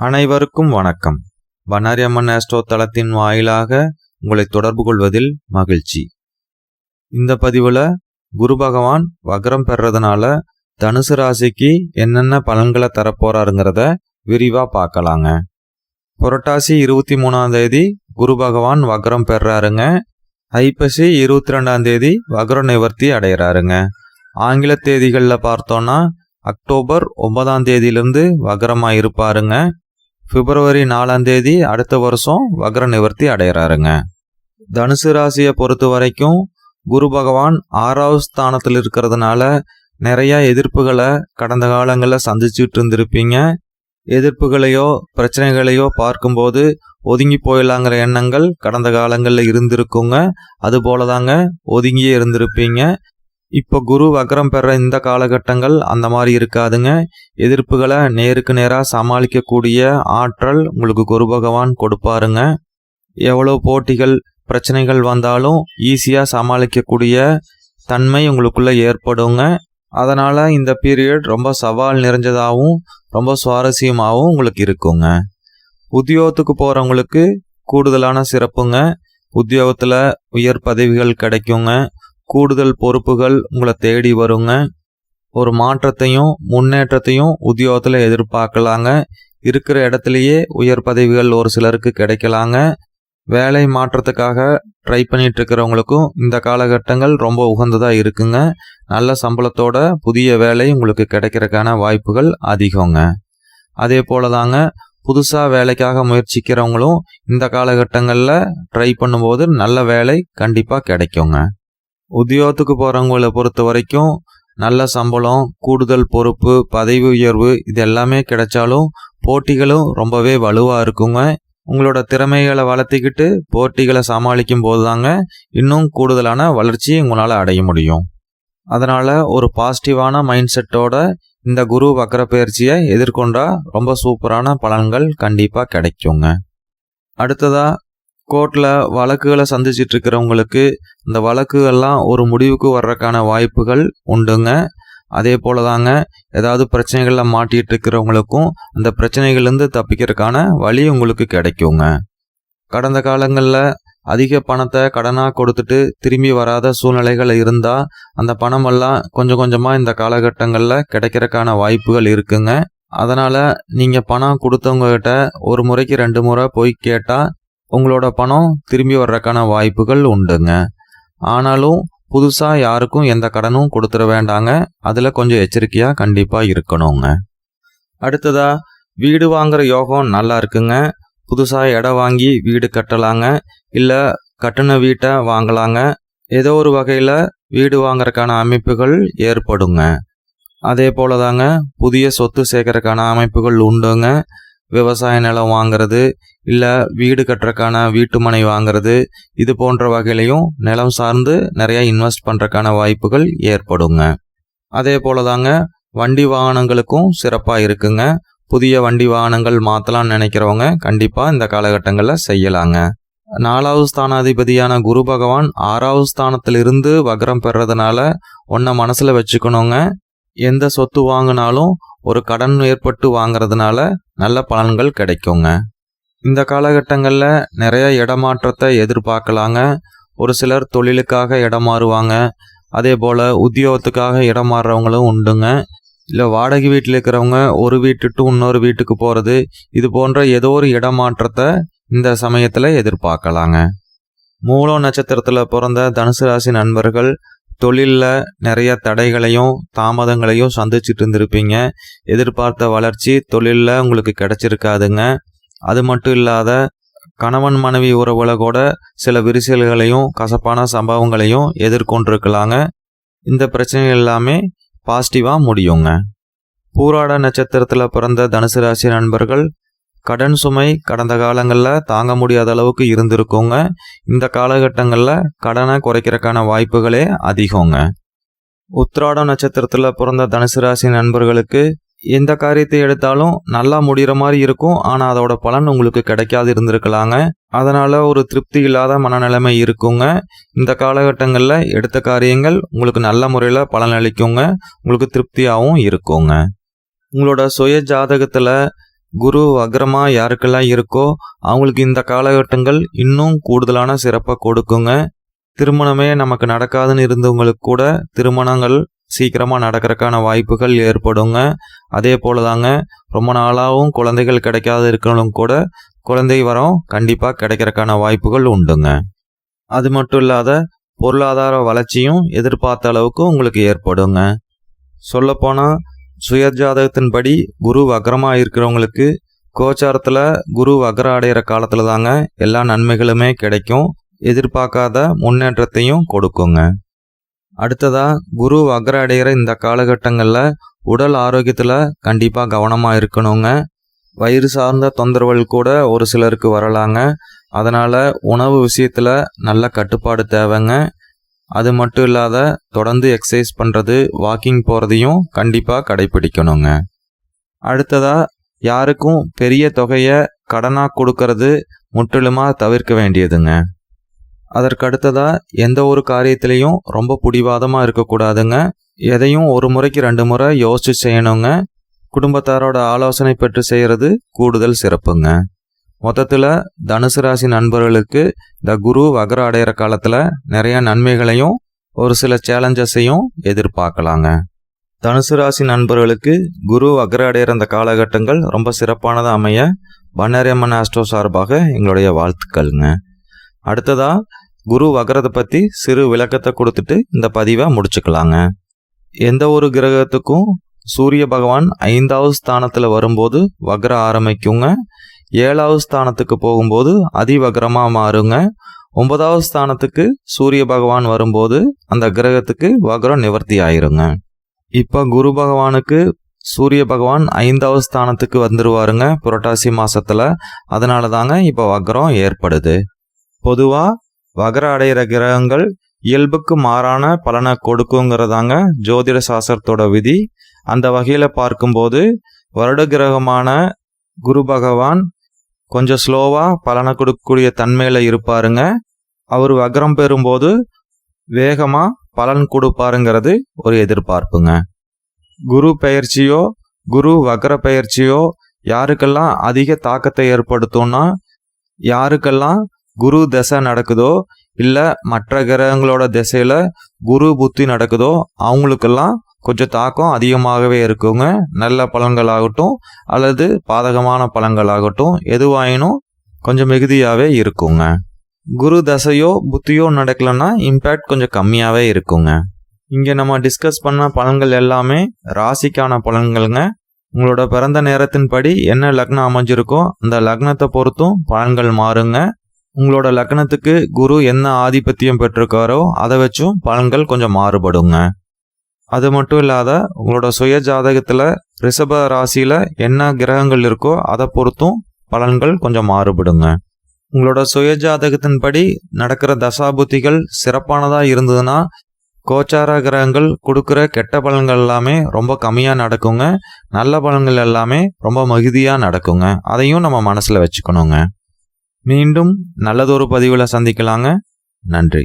அனைவருக்கும் வணக்கம். பண்ணாரி அம்மன் ஆஸ்ட்ரோ தளத்தின் வாயிலாக உங்களை தொடர்பு கொள்வதில் மகிழ்ச்சி. இந்த பதிவில் குரு பகவான் வக்ரம் பெறதுனால தனுசு ராசிக்கு என்னென்ன பலன்களை தரப்போறாருங்கிறத விரிவாக பார்க்கலாங்க. புரட்டாசி 23ஆம் தேதி குரு பகவான் வக்ரம் பெறாருங்க. ஐப்பசி 22ஆம் தேதி வக்ர நிவர்த்தி அடைகிறாருங்க. ஆங்கில தேதிகளில் பார்த்தோன்னா அக்டோபர் 9ஆம் தேதியிலிருந்து வக்ரமாக இருப்பாருங்க. பிப்ரவரி 4ஆம் தேதி அடுத்த வருஷம் வக்ர நிவர்த்தி அடைகிறாருங்க. தனுசு ராசியை பொறுத்த வரைக்கும் குரு பகவான் 6வது ஸ்தானத்தில் இருக்கிறதுனால நிறைய எதிர்ப்புகளை கடந்த காலங்களில் சந்திச்சுட்டு இருந்திருப்பீங்க. எதிர்ப்புகளையோ பிரச்சனைகளையோ பார்க்கும்போது ஒதுங்கி போயிடலாங்கிற எண்ணங்கள் கடந்த காலங்களில் இருந்திருக்குங்க. அதுபோல தாங்க ஒதுங்கியே இருந்திருப்பீங்க. இப்போ குரு வக்ரம் பெற இந்த காலகட்டங்கள் அந்த மாதிரி இருக்காதுங்க. எதிர்ப்புகளை நேருக்கு நேராக சமாளிக்கக்கூடிய ஆற்றல் உங்களுக்கு குரு பகவான் கொடுப்பாருங்க. எவ்வளோ போட்டிகள் பிரச்சனைகள் வந்தாலும் ஈஸியாக சமாளிக்கக்கூடிய தன்மை உங்களுக்குள்ள ஏற்படுங்க. அதனால் இந்த பீரியட் ரொம்ப சவால் நிறைஞ்சதாகவும் ரொம்ப சுவாரஸ்யமாகவும் உங்களுக்கு இருக்குங்க. உத்தியோகத்துக்கு போகிறவங்களுக்கு கூடுதலான சிறப்புங்க. உத்தியோகத்தில் உயர் பதவிகள் கிடைக்குங்க. கூடுதல் பொறுப்புகள் உங்களை தேடி வருங்க. ஒரு மாற்றத்தையும் முன்னேற்றத்தையும் உத்தியோகத்தில் எதிர்பார்க்கலாங்க. இருக்கிற இடத்துலையே உயர் பதவிகள் ஒரு சிலருக்கு கிடைக்கலாங்க. வேலை மாற்றத்துக்காக ட்ரை பண்ணிட்டு இருக்கிறவங்களுக்கும் இந்த காலகட்டங்கள் ரொம்ப உகந்ததாக இருக்குங்க. நல்ல சம்பளத்தோட புதிய வேலை உங்களுக்கு கிடைக்கிறதுக்கான வாய்ப்புகள் அதிகங்க. அதே போல தாங்க புதுசாக வேலைக்காக முயற்சிக்கிறவங்களும் இந்த காலகட்டங்களில் ட்ரை பண்ணும்போது நல்ல வேலை கண்டிப்பாக கிடைக்குங்க. உத்தியோகத்துக்கு போகிறவங்களை பொறுத்த வரைக்கும் நல்ல சம்பளம், கூடுதல் பொறுப்பு, பதவி உயர்வு இது எல்லாமே கிடைச்சாலும் போட்டிகளும் ரொம்பவே வலுவாக இருக்குங்க. உங்களோட திறமைகளை வளர்த்திக்கிட்டு போட்டிகளை சமாளிக்கும் போது தாங்க இன்னும் கூடுதலான வளர்ச்சி உங்களால் அடைய முடியும். அதனால் ஒரு பாசிட்டிவான மைண்ட் செட்டோட இந்த குரு வக்ர பயிற்சியை எதிர்கொண்டா ரொம்ப சூப்பரான பலன்கள் கண்டிப்பாக கிடைக்குங்க. அடுத்ததாக கோர்ட்டில் வழக்குகளை சந்திச்சிட்டு இருக்கிறவங்களுக்கு இந்த வழக்குகள்லாம் ஒரு முடிவுக்கு வர்றதுக்கான வாய்ப்புகள் உண்டுங்க. அதே போல தாங்க ஏதாவது பிரச்சனைகளில் மாட்டிகிட்டு இருக்கிறவங்களுக்கும் அந்த பிரச்சனைகள்லேருந்து தப்பிக்கிறதுக்கான வழி உங்களுக்கு கிடைக்குங்க. கடந்த காலங்களில் அதிக பணத்தை கடனாக கொடுத்துட்டு திரும்பி வராத சூழ்நிலைகள் இருந்தால் அந்த பணமெல்லாம் கொஞ்சம் கொஞ்சமாக இந்த காலகட்டங்களில் கிடைக்கிறதுக்கான வாய்ப்புகள் இருக்குங்க. அதனால் நீங்கள் பணம் கொடுத்தவங்ககிட்ட ஒரு முறைக்கு 2 முறை போய் கேட்டால் உங்களோட பணம் திரும்பி வர்றதுக்கான வாய்ப்புகள் உண்டுங்க. ஆனாலும் புதுசாக யாருக்கும் எந்த கடனும் கொடுத்துட வேண்டாங்க. அதில் கொஞ்சம் எச்சரிக்கையாக கண்டிப்பாக இருக்கணுங்க. அடுத்ததாக வீடு வாங்குகிற யோகம் நல்லா இருக்குங்க. புதுசாக இடம் வாங்கி வீடு கட்டலாங்க. இல்லை கட்டின வீட்டை வாங்கலாங்க. ஏதோ ஒரு வகையில் வீடு வாங்குறதுக்கான அமைப்புகள் ஏற்படுங்க. அதே போல தாங்க புதிய சொத்து சேர்க்கறதுக்கான அமைப்புகள் உண்டுங்க. விவசாய நிலம் வாங்கிறது, இல்லை வீடு கட்டுறதுக்கான வீட்டு மனை வாங்கிறது, இது போன்ற வகையிலையும் நிலம் சார்ந்து நிறைய இன்வெஸ்ட் பண்ணுறதுக்கான வாய்ப்புகள் ஏற்படுங்க. அதே போல தாங்க வண்டி வாகனங்களுக்கும் சிறப்பாக இருக்குங்க. புதிய வண்டி வாகனங்கள் மாற்றலாம்னு நினைக்கிறவங்க கண்டிப்பாக இந்த காலகட்டங்களில் செய்யலாங்க. 4வது ஸ்தானாதிபதியான குரு பகவான் 6வது ஸ்தானத்திலிருந்து வக்ரம் பெறதுனால ஒன்றை மனசில் வச்சுக்கணுங்க. எந்த சொத்து வாங்கினாலும் ஒரு கடன் ஏற்பட்டு வாங்கிறதுனால நல்ல பலன்கள் கிடைக்குங்க. இந்த காலகட்டங்களில் நிறைய இடமாற்றத்தை எதிர்பார்க்கலாங்க. ஒரு சிலர் தொழிலுக்காக இடம் மாறுவாங்க. அதே போல் உத்தியோகத்துக்காக இடம் மாறுறவங்களும் உண்டுங்க. இல்லை வாடகை வீட்டில் இருக்கிறவங்க ஒரு வீட்டு இன்னொரு வீட்டுக்கு போகிறது, இது போன்ற ஏதோ ஒரு இடமாற்றத்தை இந்த சமயத்தில் எதிர்பார்க்கலாங்க. மூலம் நட்சத்திரத்தில் பிறந்த தனுசு ராசி நண்பர்கள் தொழிலில் நிறைய தடைகளையும் தாமதங்களையும் சந்திச்சுட்டு இருந்திருப்பீங்க. எதிர்பார்த்த வளர்ச்சி தொழிலில் உங்களுக்கு கிடைச்சிருக்காதுங்க. அது மட்டும் இல்லாத கணவன் மனைவி உறவுகளை கூட சில விரிசல்களையும் கசப்பான சம்பவங்களையும் எதிர்கொண்டிருக்கலாங்க. இந்த பிரச்சனைகள் எல்லாமே பாசிட்டிவாக முடியுங்க. பூராட நட்சத்திரத்தில் பிறந்த தனுசு ராசி நண்பர்கள் கடன் சுமை கடந்த காலங்களில் தாங்க முடியாத அளவுக்கு இருந்திருக்குங்க. இந்த காலகட்டங்களில் கடனை குறைக்கிறதுக்கான வாய்ப்புகளே அதிகங்க. உத்திராடம் நட்சத்திரத்தில் பிறந்த தனுசு ராசி நண்பர்களுக்கு எந்த காரியத்தை எடுத்தாலும் நல்லா முடிகிற மாதிரி இருக்கும். ஆனால் அதோட பலன் உங்களுக்கு கிடைக்காது இருந்திருக்கலாங்க. அதனால் ஒரு திருப்தி இல்லாத மனநிலைமை இருக்குங்க. இந்த காலகட்டங்களில் எடுத்த காரியங்கள் உங்களுக்கு நல்ல முறையில் பலனளிக்குங்க. உங்களுக்கு திருப்தியாகவும் இருக்குங்க. உங்களோட சுய ஜாதகத்தில் குரு வக்ரமா யாருக்கெல்லாம் இருக்கோ அவங்களுக்கு இந்த காலகட்டங்கள் இன்னும் கூடுதலான சிறப்பை கொடுக்குங்க. திருமணமே நமக்கு நடக்காதுன்னு இருந்தவங்களுக்கு கூட திருமணங்கள் சீக்கிரமாக நடக்கிறதுக்கான வாய்ப்புகள் ஏற்படுங்க. அதே போல தாங்க ரொம்ப நாளாகவும் குழந்தைகள் கிடைக்காது இருக்கிறவங்க கூட குழந்தை வரம் கண்டிப்பாக கிடைக்கிறதுக்கான வாய்ப்புகள் உண்டுங்க. அது மட்டும் இல்லாத பொருளாதார வளர்ச்சியும் எதிர்பார்த்த அளவுக்கு உங்களுக்கு ஏற்படுங்க. சொல்லப்போனால் சுயஜாதகத்தின்படி குரு வக்ரமாக இருக்கிறவங்களுக்கு கோச்சாரத்தில் குரு வக்ரம் அடைகிற காலத்தில் தாங்க எல்லா நன்மைகளுமே கிடைக்கும். எதிர்பார்க்காத முன்னேற்றத்தையும் கொடுக்குங்க. அடுத்ததாக குரு வக்ரம் அடைகிற இந்த காலகட்டங்களில் உடல் ஆரோக்கியத்தில் கண்டிப்பாக கவனமாக இருக்கணுங்க. வயிறு சார்ந்த தொந்தரவுகள் கூட ஒரு சிலருக்கு வரலாங்க. அதனால் உணவு விஷயத்தில் நல்ல கட்டுப்பாடு தேவைங்க. அது மட்டும் இல்லாத தொடர்ந்து எக்ஸசைஸ் பண்ணுறது, வாக்கிங் போகிறதையும் கண்டிப்பாக கடைப்பிடிக்கணுங்க. அடுத்ததாக யாருக்கும் பெரிய தொகையை கடனாக கொடுக்கறது முற்றிலுமாக தவிர்க்க வேண்டியதுங்க. அதற்கடுத்ததாக எந்த ஒரு காரியத்திலையும் ரொம்ப பிடிவாதமாக இருக்கக்கூடாதுங்க. எதையும் ஒரு முறைக்கு 2 முறை யோசித்து செய்யணுங்க. குடும்பத்தாரோட ஆலோசனை பெற்று செய்கிறது கூடுதல் சிறப்புங்க. மொத்தத்தில் தனுசு ராசி நண்பர்களுக்கு இந்த குரு வக்ரம் அடைகிற காலத்தில் நிறைய நன்மைகளையும் ஒரு சில சேலஞ்சஸையும் எதிர்பார்க்கலாங்க. தனுசு ராசி நண்பர்களுக்கு குரு வக்ரம் அடைகிற அந்த காலகட்டங்கள் ரொம்ப சிறப்பானதாக அமைய பண்ணாரி அம்மன் ஆஸ்ட்ரோ சார்பாக எங்களுடைய வாழ்த்துக்கள்ங்க. அடுத்ததாக குரு வக்ரத்தை பற்றி சிறு விளக்கத்தை கொடுத்துட்டு இந்த பதிவை முடிச்சுக்கலாங்க. எந்த ஒரு கிரகத்துக்கும் சூரிய பகவான் 5வது ஸ்தானத்தில் வரும்போது வக்ரம் ஆரம்பிக்குங்க. 7வது ஸ்தானத்துக்கு போகும்போது அதிவக்ரமாக மாறுங்க. 9வது ஸ்தானத்துக்கு சூரிய பகவான் வரும்போது அந்த கிரகத்துக்கு வக்ரம் நிவர்த்தி ஆயிருங்க. இப்போ குரு பகவானுக்கு சூரிய பகவான் 5வது ஸ்தானத்துக்கு வந்துருவாருங்க புரட்டாசி மாசத்துல. அதனால தாங்க இப்போ வக்ரம் ஏற்படுது. பொதுவாக வக்ரம் அடைகிற கிரகங்கள் இயல்புக்கு மாறான பலனை கொடுக்குங்கிறதாங்க ஜோதிட சாஸ்திரத்தோட விதி. அந்த வகையில் பார்க்கும்போது வருட கிரகமான குரு பகவான் கொஞ்சம் ஸ்லோவாக பலனை கொடுக்கக்கூடிய தன்மையில் இருப்பாருங்க. அவர் வக்ரம் பெறும்போது வேகமாக பலன் கொடுப்பாருங்கிறது ஒரு எதிர்பார்ப்புங்க. குரு பெயர்ச்சியோ குரு வக்ர பெயர்ச்சியோ யாருக்கெல்லாம் அதிக தாக்கத்தை ஏற்படுத்தும்னா, யாருக்கெல்லாம் குரு தசை நடக்குதோ இல்லை மற்ற கிரகங்களோட திசையில் குரு புத்தி நடக்குதோ அவங்களுக்கெல்லாம் கொஞ்சம் தாக்கம் அதிகமாகவே இருக்குங்க. நல்ல பலன்களாகட்டும் அல்லது பாதகமான பலன்களாகட்டும் எதுவாயினும் கொஞ்சம் மிகுதியாகவே இருக்குங்க. குரு தசையோ புத்தியோ நடக்கலைன்னா இம்பேக்ட் கொஞ்சம் கம்மியாகவே இருக்குங்க. இங்கே நம்ம டிஸ்கஸ் பண்ண பலன்கள் எல்லாமே ராசிக்கான பலன்கள்ங்க. உங்களோட பிறந்த நேரத்தின்படி என்ன லக்னம் அமைஞ்சிருக்கோ அந்த லக்னத்தை பொறுத்தும் பலன்கள் மாறுங்க. உங்களோட லக்னத்துக்கு குரு என்ன ஆதிபத்தியம் பெற்றிருக்காரோ அதை வச்சும் பலன்கள் கொஞ்சம் மாறுபடுங்க. அது மட்டும் இல்லாத உங்களோட சுய ஜாதகத்தில் ரிஷப ராசியில் என்ன கிரகங்கள் இருக்கோ அதை பொறுத்தும் பலன்கள் கொஞ்சம் மாறுபடுங்க. உங்களோட சுய ஜாதகத்தின்படி நடக்கிற தசாபுத்திகள் சிறப்பானதாக இருந்ததுன்னா கோச்சார கிரகங்கள் கொடுக்குற கெட்ட பலன்கள் எல்லாமே ரொம்ப கம்மியாக நடக்குங்க. நல்ல பலன்கள் எல்லாமே ரொம்ப மிகுதியாக நடக்குங்க. அதையும் நம்ம மனசில் வச்சுக்கணுங்க. மீண்டும் நல்லதொரு பதிவில் சந்திக்கலாங்க. நன்றி.